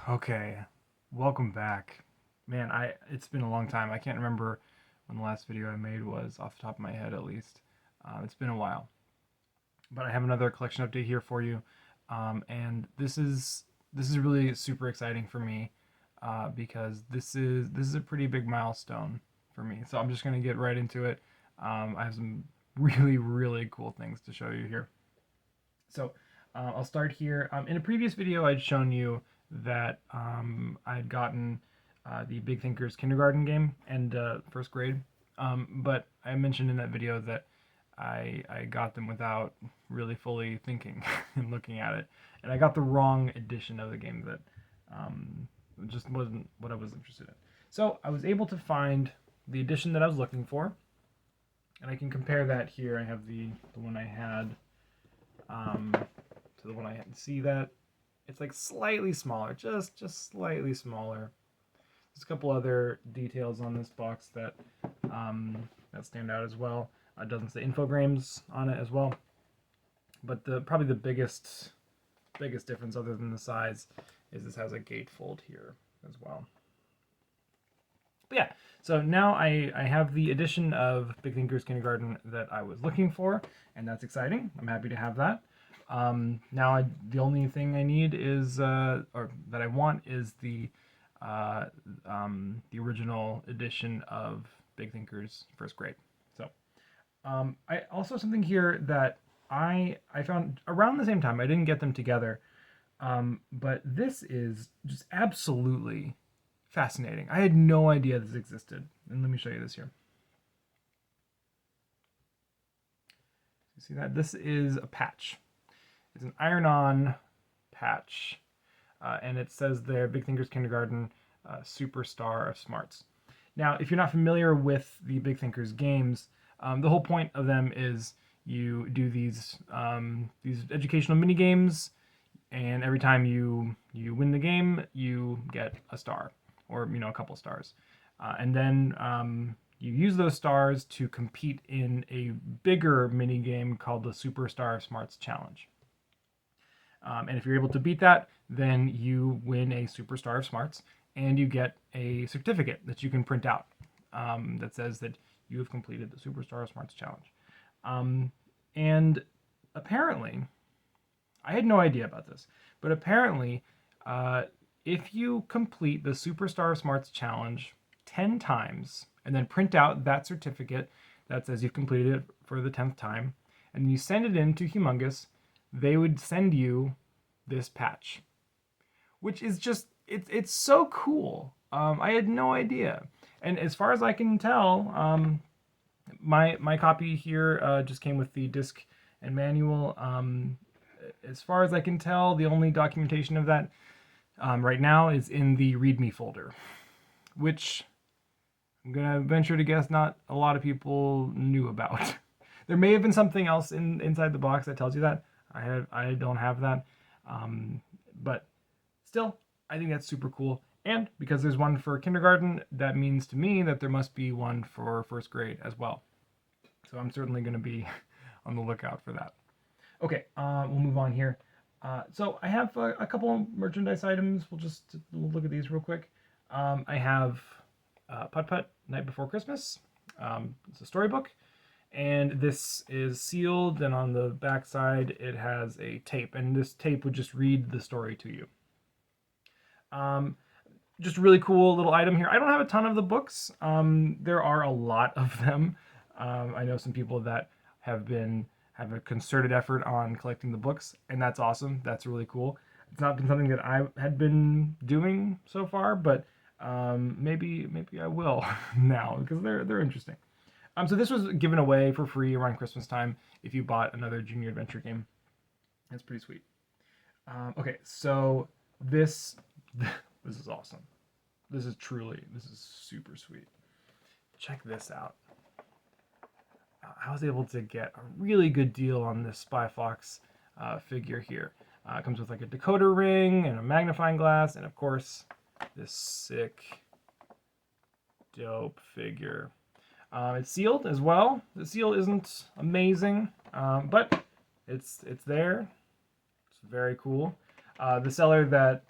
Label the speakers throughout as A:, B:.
A: Okay, welcome back. Man, it's been a long time. I can't remember when the last video I made was off the top of my head at least. It's been a while. But I have another collection update here for you. And this is really super exciting for me because this is a pretty big milestone for me. So I'm just gonna get right into it. I have some really cool things to show you here. So I'll start here. In a previous video, I'd shown you that I'd gotten the Big Thinkers kindergarten game and first grade. But I mentioned in that video that I got them without really fully thinking and looking at it. And I got the wrong edition of the game that just wasn't what I was interested in. So I was able to find the edition that I was looking for. And I can compare that here. I have the one I had to the one I had. See that? It's like slightly smaller, just slightly smaller. There's a couple other details on this box that that stand out as well. It doesn't say infogrames on it as well. But probably the biggest difference other than the size is this has a gatefold here as well. But yeah, so now I have the edition of Big Thinkers Kindergarten that I was looking for, and that's exciting. I'm happy to have that. Now the only thing I need is, or that I want is the original edition of Big Thinkers First Grade. So I also something here that I found around the same time. I didn't get them together, but this is just absolutely fascinating. I had no idea this existed, and let me show you this here. You see that? This is a patch. It's an iron-on patch, and it says there, Big Thinkers Kindergarten, Superstar of Smarts. Now, if you're not familiar with the Big Thinkers games, the whole point of them is you do these educational mini games, and every time you win the game, you get a star, or a couple stars, and then you use those stars to compete in a bigger mini game called the Superstar of Smarts Challenge. And if you're able to beat that, then you win a Superstar of Smarts, and you get a certificate that you can print out that says that you have completed the Superstar of Smarts Challenge. And apparently, I had no idea about this, but apparently, if you complete the Superstar of Smarts Challenge 10 times, and then print out that certificate that says you've completed it for the 10th time, and you send it in to Humongous, they would send you this patch, which is just it's so cool. I had no idea, and as far as I can tell, my copy here just came with the disc and manual. As far as I can tell, the only documentation of that right now is in the README folder, which I'm gonna venture to guess not a lot of people knew about. There may have been something else inside the box that tells you that. I don't have that, but still, I think that's super cool. And because there's one for kindergarten, that means to me that there must be one for first grade as well. So I'm certainly going to be on the lookout for that. Okay, we'll move on here. So I have a couple merchandise items. We'll look at these real quick. I have Putt Putt Night Before Christmas. It's a storybook. And this is sealed, and on the back side it has a tape, and this tape would just read the story to you. Just a really cool little item here. I don't have a ton of the books. There are a lot of them. I know some people that have a concerted effort on collecting the books, and that's awesome. That's really cool. It's not been something that I had been doing so far, but maybe I will now, because they're interesting. So this was given away for free around Christmas time if you bought another Junior Adventure game. That's pretty sweet. Okay, so this is awesome. This is super sweet. Check this out. I was able to get a really good deal on this Spy Fox figure here. It comes with like a decoder ring and a magnifying glass, and of course, this sick, dope figure. It's sealed as well. The seal isn't amazing, but it's there. It's very cool. The seller that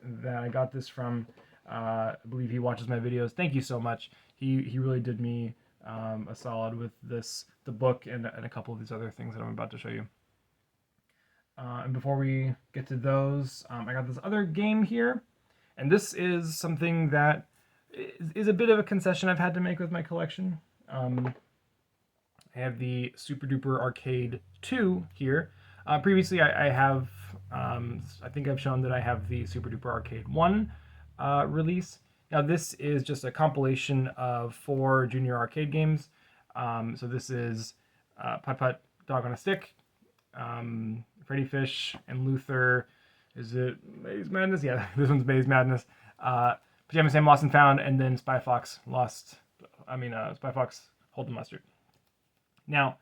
A: that I got this from. I believe he watches my videos. Thank you so much. He really did me a solid with the book, and a couple of these other things that I'm about to show you. And before we get to those, I got this other game here, and this is something that is a bit of a concession I've had to make with my collection. I have the Super Duper Arcade 2 here. Previously, I have, I think I've shown that I have the Super Duper Arcade 1 release. Now, this is just a compilation of 4 junior arcade games. So this is Putt Putt, Dog on a Stick, Freddy Fish, and Luther. Is it Maze Madness? Yeah, this one's Maze Madness. Pajama Sam Lost and Found, and then Spy Fox Spy Fox Hold the Mustard. Now,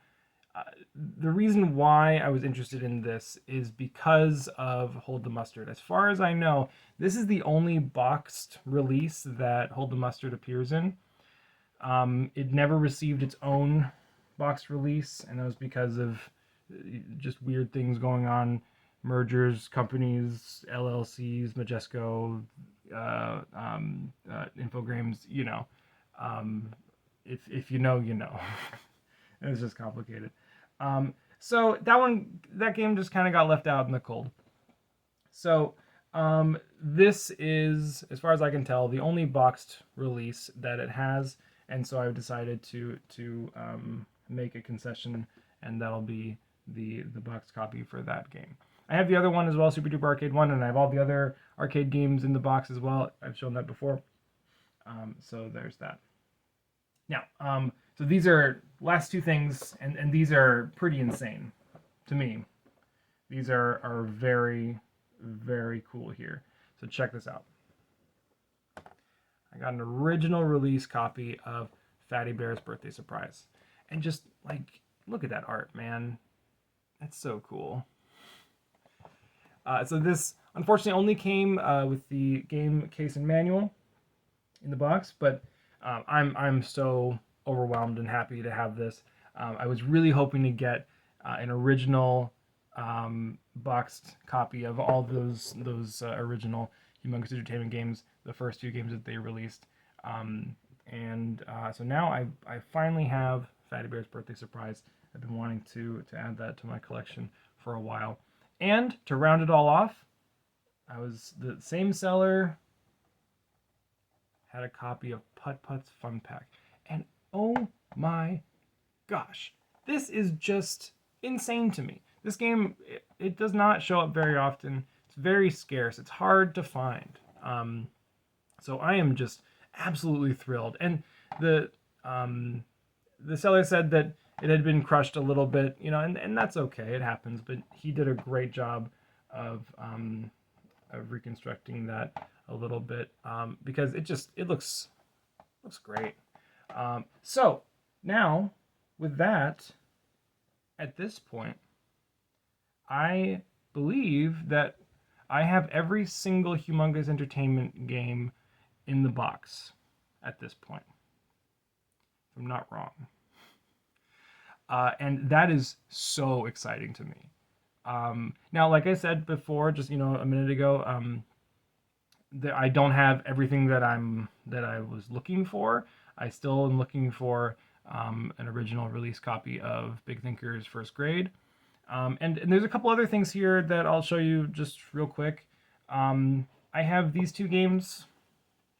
A: the reason why I was interested in this is because of Hold the Mustard. As far as I know, this is the only boxed release that Hold the Mustard appears in. It never received its own boxed release, and that was because of just weird things going on. Mergers, companies, LLCs, Majesco, Infogrames, you know. If you know, you know. It's just complicated. So that game just kind of got left out in the cold. So this is, as far as I can tell, the only boxed release that it has, and so I decided to make a concession, and that'll be the boxed copy for that game. I have the other one as well, Super Duper Arcade 1, and I have all the other arcade games in the box as well. I've shown that before. So there's that. Now, so these are last 2 things, and these are pretty insane to me. These are very, very cool here. So check this out. I got an original release copy of Fatty Bear's Birthday Surprise. And just, like, look at that art, man. That's so cool. So this, unfortunately, only came with the game case and manual in the box, but I'm so overwhelmed and happy to have this. I was really hoping to get an original boxed copy of all those original Humongous Entertainment games, the first 2 games that they released. So now I finally have Fatty Bear's Birthday Surprise. I've been wanting to add that to my collection for a while. And to round it all off, the same seller had a copy of Putt Putt's Fun Pack. And oh my gosh, this is just insane to me. This game, it does not show up very often. It's very scarce. It's hard to find. So I am just absolutely thrilled. And the seller said that it had been crushed a little bit, you know, and that's okay. It happens. But he did a great job of reconstructing that a little bit because it looks great. So now with that, at this point, I believe that I have every single Humongous Entertainment game in the box at this point. If I'm not wrong. And that is so exciting to me. Now, like I said before, just a minute ago, I don't have everything that I was looking for. I still am looking for an original release copy of Big Thinker's First Grade. And there's a couple other things here that I'll show you just real quick. I have these 2 games,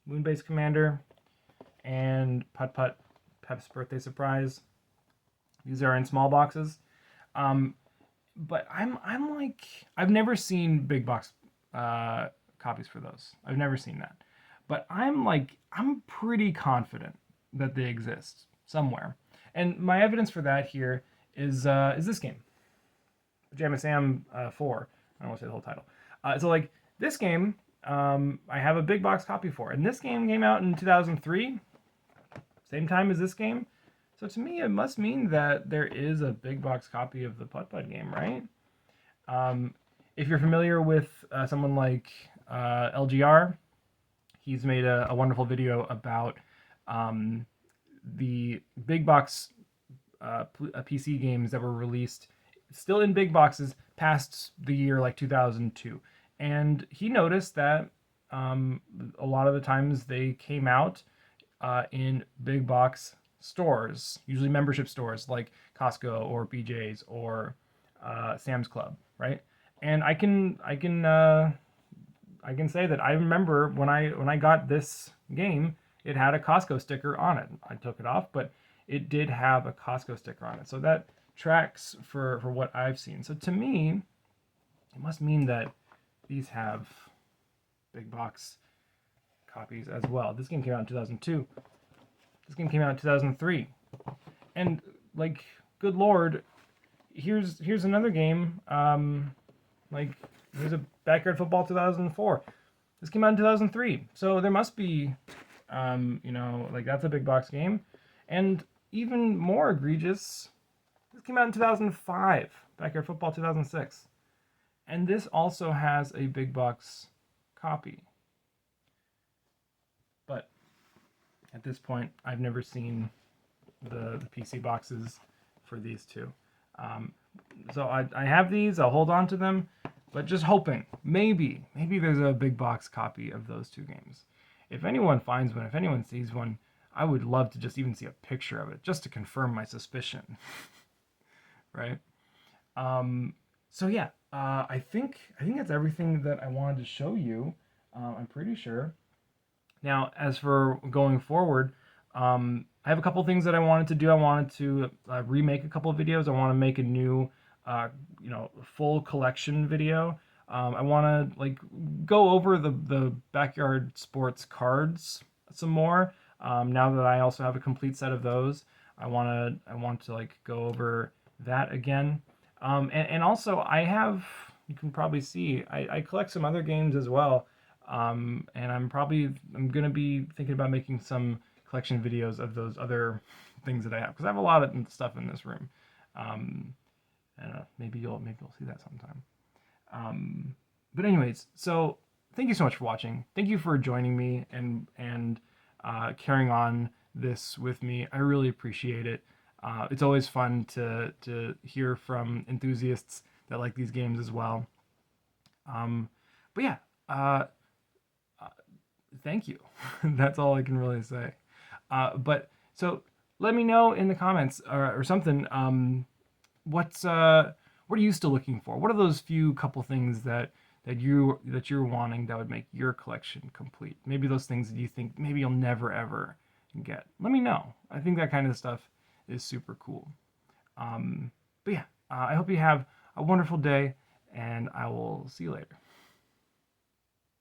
A: Moonbase Commander and Putt Putt Pep's Birthday Surprise. These are in small boxes. But I'm like, I've never seen big box copies for those. I've never seen that. But I'm pretty confident that they exist somewhere. And my evidence for that here is this game, Pajama Sam 4. I don't want to say the whole title. So like this game, I have a big box copy for, and this game came out in 2003, same time as this game. So to me, it must mean that there is a big box copy of the Putt Putt game, right? If you're familiar with someone like LGR, he's made a wonderful video about the big box PC games that were released still in big boxes past the year like 2002. And he noticed that A lot of the times they came out in big box stores, usually membership stores like Costco or BJ's or Sam's Club, right? And I can say that I remember when I got this game, it had a Costco sticker on it. I took it off, but it did have a Costco sticker on it. So that tracks for what I've seen. So to me, it must mean that these have big box copies as well. This game came out in 2002. This game came out in 2003. And like, good lord, here's another game. Like, here's a Backyard Football 2004. This came out in 2003. So there must be, like, that's a big box game. And even more egregious, this came out in 2005. Backyard Football 2006. And this also has a big box copy. But at this point, I've never seen the PC boxes for these two. So I have these. I'll hold on to them, but just hoping maybe there's a big box copy of those two games. If anyone finds one, if anyone sees one, I would love to just even see a picture of it, just to confirm my suspicion. Right? So yeah, I think that's everything that I wanted to show you. I'm pretty sure. Now, as for going forward, I have a couple things that I wanted to do. I wanted to remake a couple of videos. I want to make a new, full collection video. I want to like go over the backyard sports cards some more. Now that I also have a complete set of those, I want to like go over that again. And also I have, you can probably see, I collect some other games as well. And I'm going to be thinking about making some collection videos of those other things that I have, because I have a lot of stuff in this room. I don't know, maybe you'll see that sometime. But anyways, so thank you so much for watching. Thank you for joining me and carrying on this with me. I really appreciate it. It's always fun to hear from enthusiasts that like these games as well. But yeah, thank you. That's all I can really say. But so let me know in the comments or something. What are you still looking for? What are those few couple things that you're wanting that would make your collection complete? Maybe those things that you think maybe you'll never ever get. Let me know. I think that kind of stuff is super cool. But yeah, I hope you have a wonderful day, and I will see you later.